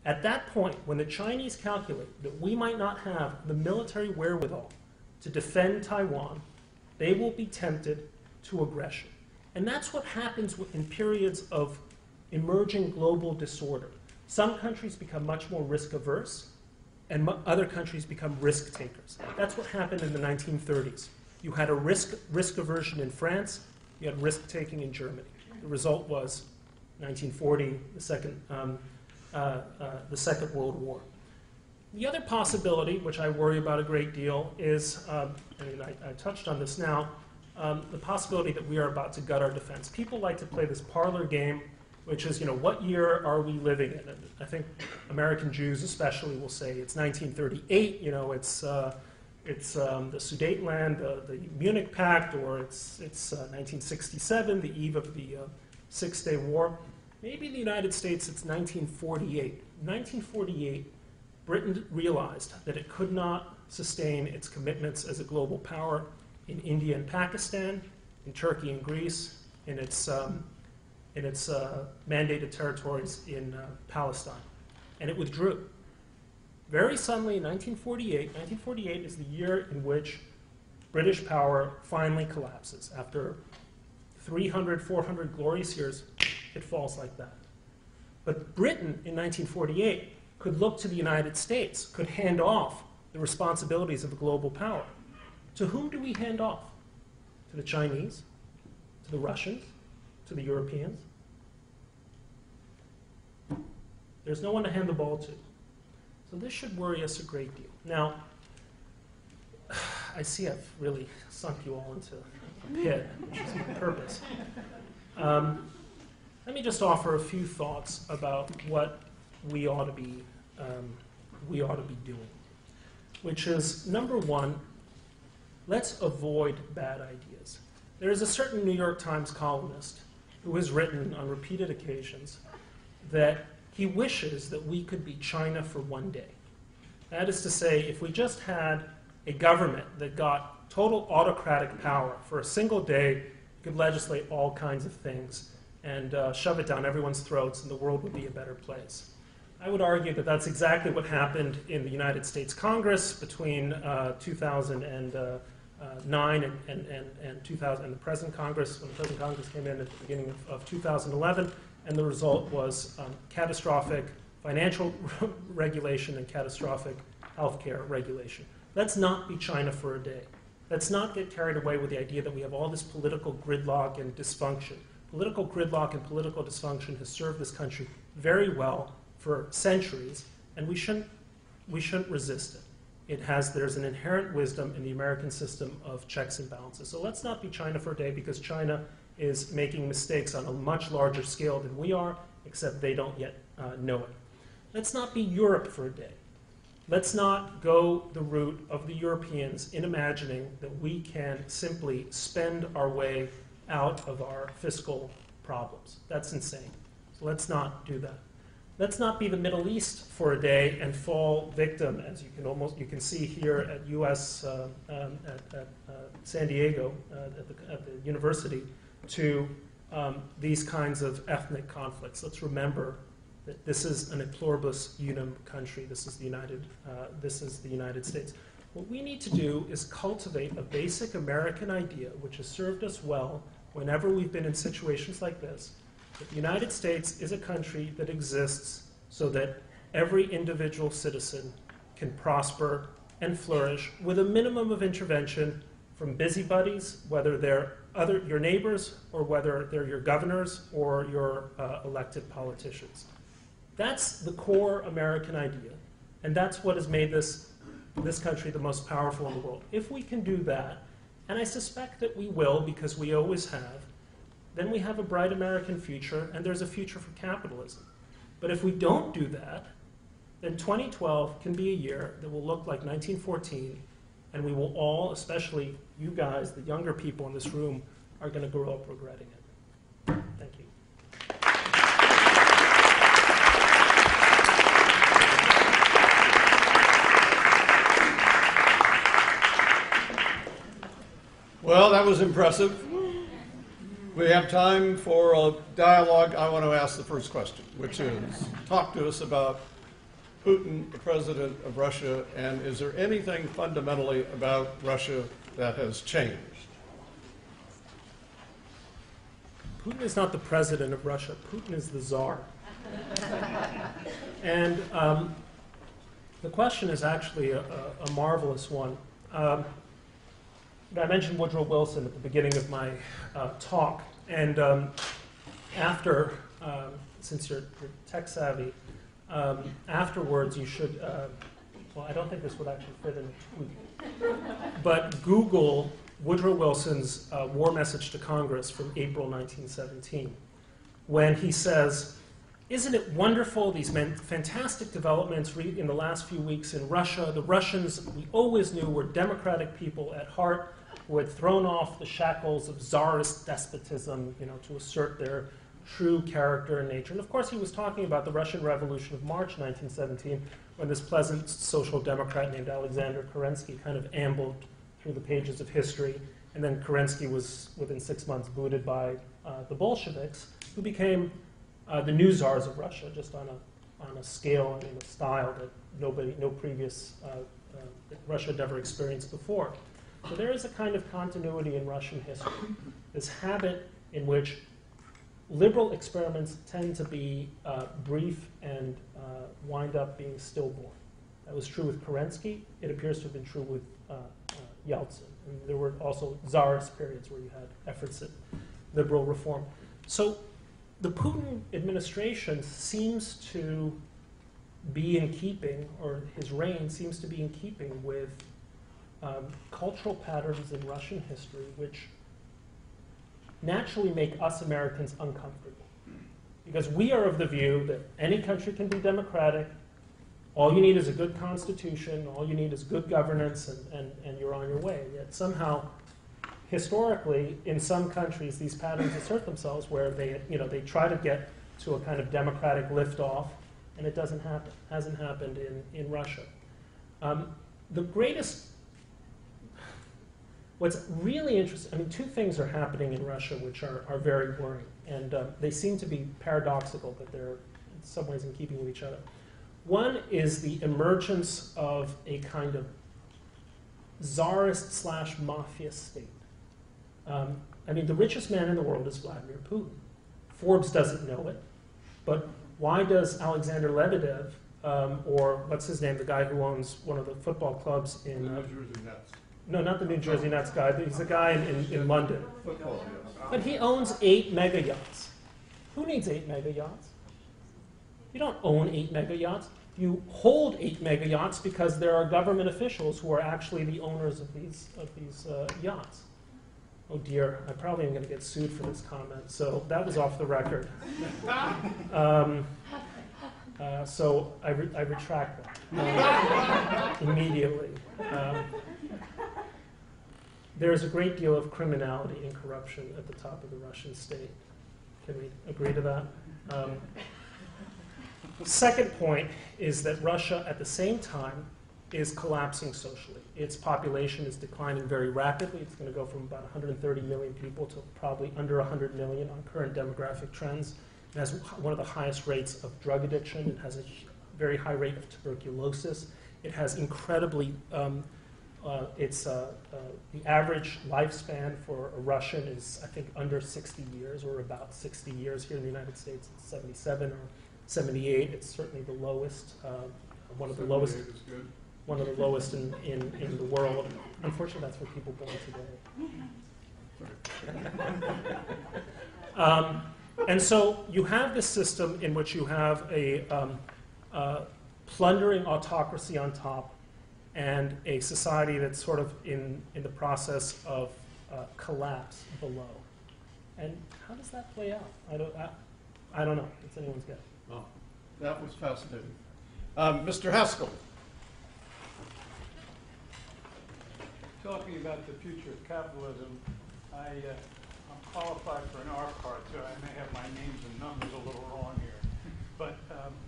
At that point, when the Chinese calculate that we might not have the military wherewithal to defend Taiwan, they will be tempted to aggression. And that's what happens in periods of emerging global disorder. Some countries become much more risk averse, and other countries become risk takers. That's what happened in the 1930s. You had a risk aversion in France, you had risk taking in Germany. The result was 1940, the Second World War. The other possibility, which I worry about a great deal, is, I touched on this now, the possibility that we are about to gut our defense. People like to play this parlor game, which is, what year are we living in? And I think American Jews especially will say it's 1938, it's the Sudetenland, the Munich Pact, or it's 1967, the eve of the Six-Day War. Maybe in the United States it's 1948. 1948, Britain realized that it could not sustain its commitments as a global power in India and Pakistan, in Turkey and Greece, in its mandated territories in Palestine. And it withdrew. Very suddenly in 1948, 1948 is the year in which British power finally collapses. After 300, 400 glorious years, it falls like that. But Britain in 1948 could look to the United States, could hand off the responsibilities of a global power. To whom do we hand off? To the Chinese? To the Russians? To the Europeans? There's no one to hand the ball to. So this should worry us a great deal. Now, I see I've really sunk you all into a pit, which is my purpose. Let me just offer a few thoughts about what we ought to be doing, which is, number one, let's avoid bad ideas. There is a certain New York Times columnist who has written on repeated occasions that he wishes that we could be China for one day. That is to say, if we just had a government that got total autocratic power for a single day, it could legislate all kinds of things and shove it down everyone's throats, and the world would be a better place. I would argue that that's exactly what happened in the United States Congress between 2009 and 2000, and the present Congress, when the present Congress came in at the beginning of 2011, and the result was catastrophic financial regulation and catastrophic healthcare regulation. Let's not be China for a day. Let's not get carried away with the idea that we have all this political gridlock and dysfunction. Political gridlock and political dysfunction has served this country very well for centuries, and we shouldn't resist it. There's an inherent wisdom in the American system of checks and balances. So let's not be China for a day, because China is making mistakes on a much larger scale than we are, except they don't yet know it. Let's not be Europe for a day. Let's not go the route of the Europeans in imagining that we can simply spend our way out of our fiscal problems. That's insane. So let's not do that. Let's not be the Middle East for a day and fall victim, as you can see here at San Diego, at the university, to these kinds of ethnic conflicts. Let's remember that this is an e pluribus unum country. This is the United States. What we need to do is cultivate a basic American idea, which has served us well whenever we've been in situations like this, that the United States is a country that exists so that every individual citizen can prosper and flourish with a minimum of intervention from busybodies, whether they're your neighbors or whether they're your governors or your elected politicians. That's the core American idea, and that's what has made this country the most powerful in the world. If we can do that, and I suspect that we will because we always have, then we have a bright American future, and there's a future for capitalism. But if we don't do that, then 2012 can be a year that will look like 1914, and we will all, especially you guys, the younger people in this room, are going to grow up regretting it. Thank you. Well, that was impressive. We have time for a dialogue. I want to ask the first question, which is, talk to us about Putin the president of Russia, and is there anything fundamentally about Russia that has changed? Putin is not the president of Russia. Putin is the czar. And the question is actually a marvelous one. I mentioned Woodrow Wilson at the beginning of my talk. And after, since you're tech savvy, afterwards you should, well, I don't think this would actually fit in a tweet, but Google Woodrow Wilson's war message to Congress from April 1917, when he says, "Isn't it wonderful, these fantastic developments in the last few weeks in Russia? The Russians, we always knew, were democratic people at heart who had thrown off the shackles of czarist despotism, to assert their true character and nature." And of course, he was talking about the Russian Revolution of March 1917, when this pleasant social democrat named Alexander Kerensky kind of ambled through the pages of history. And then Kerensky was, within 6 months, booted by the Bolsheviks, who became the new czars of Russia, just on a scale and in a style that no previous Russia had ever experienced before. So there is a kind of continuity in Russian history, this habit in which liberal experiments tend to be brief and wind up being stillborn. That was true with Kerensky. It appears to have been true with Yeltsin. And there were also czarist periods where you had efforts at liberal reform. So the Putin administration seems to be in keeping, or his reign seems to be in keeping with cultural patterns in Russian history which naturally make us Americans uncomfortable. Because we are of the view that any country can be democratic, all you need is a good constitution, all you need is good governance, and you're on your way. Yet somehow, historically, in some countries, these patterns assert themselves where they try to get to a kind of democratic liftoff, and it doesn't happen. It hasn't happened in Russia. What's really interesting, two things are happening in Russia which are very worrying, and they seem to be paradoxical, but they're in some ways in keeping with each other. One is the emergence of a kind of czarist/mafia state. The richest man in the world is Vladimir Putin. Forbes doesn't know it, but why does Alexander Lebedev, or what's his name, the guy who owns one of the football clubs in... New Jersey Nets. No, not the New Jersey Nets guy. He's a guy in London. Football, yes. But he owns 8 mega yachts. Who needs 8 mega yachts? You don't own 8 mega yachts. You hold 8 mega yachts because there are government officials who are actually the owners of these yachts. Oh dear, I probably am going to get sued for this comment, so that was off the record. So I retract that immediately. There's a great deal of criminality and corruption at the top of the Russian state. Can we agree to that? Second point is that Russia, at the same time, is collapsing socially. Its population is declining very rapidly. It's going to go from about 130 million people to probably under 100 million on current demographic trends. It has one of the highest rates of drug addiction. It has a very high rate of tuberculosis. It has incredibly, the average lifespan for a Russian is, I think, under 60 years, or about 60 years. Here in the United States, it's 77 or 78. It's certainly the lowest, one of the lowest. Is good. One of the lowest in the world. Unfortunately, that's where people born today. And so you have this system in which you have a plundering autocracy on top and a society that's sort of in the process of collapse below. And how does that play out? I don't know. It's anyone's guess. Oh, that was fascinating. Mr. Haskell. Talking about the future of capitalism, I'm qualified for an R card, so I may have my names and numbers a little wrong here. But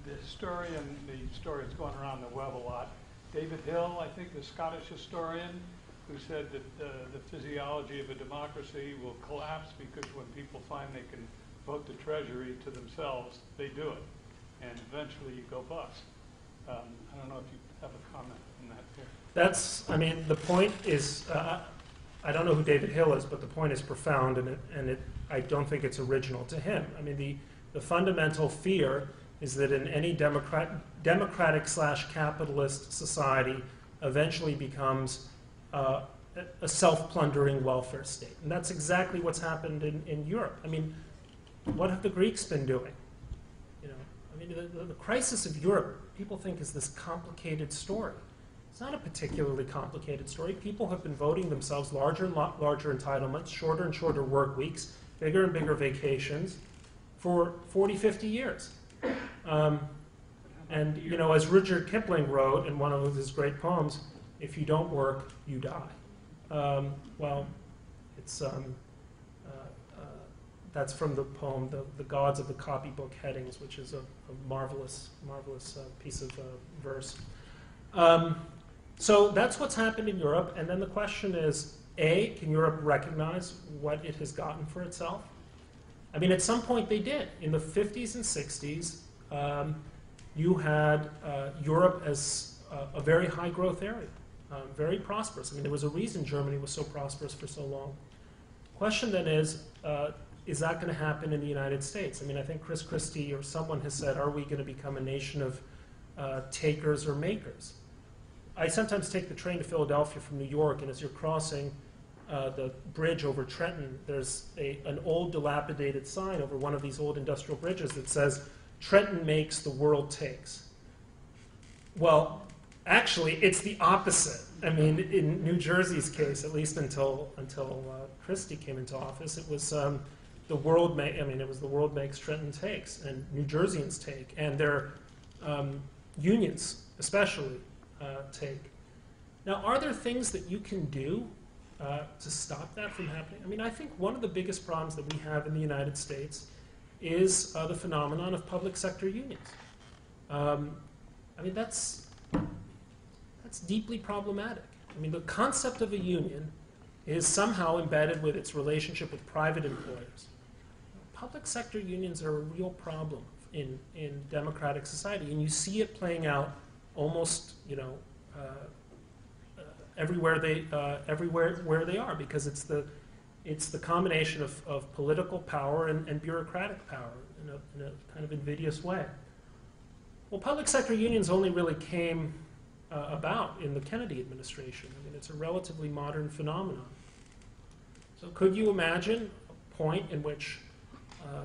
the story that's going around the web a lot, David Hill, I think the Scottish historian, who said that the physiology of a democracy will collapse because when people find they can vote the treasury to themselves, they do it. And eventually you go bust. I don't know if you have a comment on that too. That's, I mean, the point is, I don't know who David Hill is, but the point is profound, and I don't think it's original to him. I mean, the fundamental fear is that in any democratic/capitalist society eventually becomes a self-plundering welfare state. And that's exactly what's happened in Europe. I mean, what have the Greeks been doing? You know, I mean, the crisis of Europe, people think is this complicated story. It's not a particularly complicated story. People have been voting themselves larger and larger entitlements, shorter and shorter work weeks, bigger and bigger vacations for 40, 50 years. And, you know, as Rudyard Kipling wrote in one of his great poems, if you don't work, you die. Well, it's, that's from the poem, The Gods of the Copybook Headings, which is a marvelous, marvelous piece of verse. So that's what's happened in Europe, and then the question is, A, can Europe recognize what it has gotten for itself? I mean, at some point they did. In the 50s and 60s, you had Europe as a very high growth area, very prosperous. I mean, there was a reason Germany was so prosperous for so long. Question then is that going to happen in the United States? I mean, I think Chris Christie or someone has said, are we going to become a nation of takers or makers? I sometimes take the train to Philadelphia from New York, and as you're crossing the bridge over Trenton, there's an old dilapidated sign over one of these old industrial bridges that says, Trenton makes, the world takes. Well, actually, it's the opposite. I mean, in New Jersey's case, at least until Christie came into office, it was the world makes, Trenton takes, and New Jerseyans take, and their unions especially take. Now, are there things that you can do to stop that from happening? I mean, I think one of the biggest problems that we have in the United States is the phenomenon of public sector unions. I mean, that's deeply problematic. I mean, the concept of a union is somehow embedded with its relationship with private employers. Public sector unions are a real problem in democratic society, and you see it playing out almost, you know, everywhere where they are, because it's the combination of political power and bureaucratic power in a kind of invidious way. Well, public sector unions only really came about in the Kennedy administration. I mean, it's a relatively modern phenomenon. So could you imagine a point in which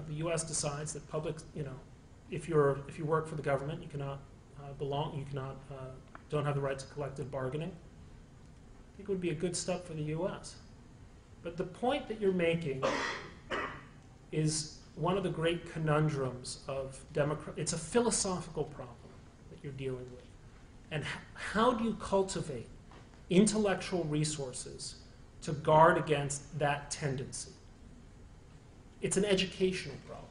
the U.S. decides that if you work for the government, you cannot don't have the right to collective bargaining? I think it would be a good step for the U.S. But the point that you're making is one of the great conundrums of democracy. It's a philosophical problem that you're dealing with. And how do you cultivate intellectual resources to guard against that tendency? It's an educational problem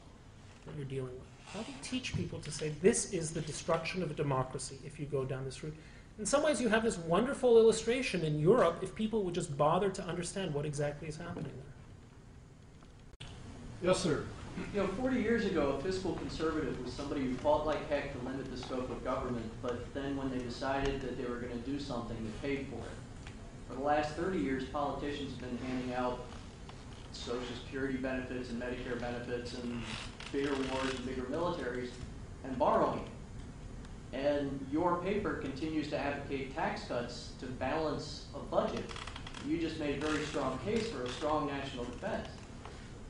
that you're dealing with. How do you teach people to say, this is the destruction of a democracy if you go down this route? In some ways, you have this wonderful illustration in Europe if people would just bother to understand what exactly is happening there. Yes, sir. You know, 40 years ago, a fiscal conservative was somebody who fought like heck to limit the scope of government, but then when they decided that they were going to do something, they paid for it. For the last 30 years, politicians have been handing out Social Security benefits and Medicare benefits and bigger wars and bigger militaries and borrowing. And your paper continues to advocate tax cuts to balance a budget. You just made a very strong case for a strong national defense.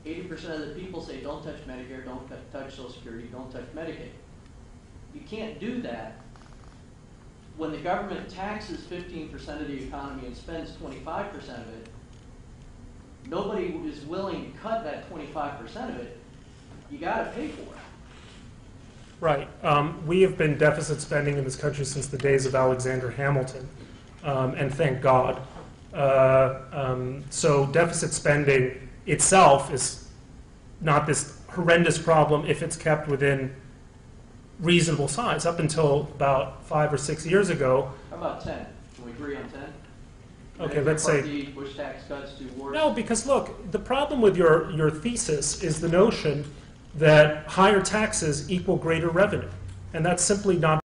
80% of the people say don't touch Medicare, don't touch Social Security, don't touch Medicaid. You can't do that when the government taxes 15% of the economy and spends 25% of it. Nobody is willing to cut that 25% of it. You got to pay for it. Right. We have been deficit spending in this country since the days of Alexander Hamilton, and thank God. So deficit spending itself is not this horrendous problem if it's kept within reasonable size. Up until about 5 or 6 years ago. How about 10? Can we agree on 10? Okay, let's say. Push tax cuts to wars. No, because look, the problem with your thesis is the notion that higher taxes equal greater revenue, and that's simply not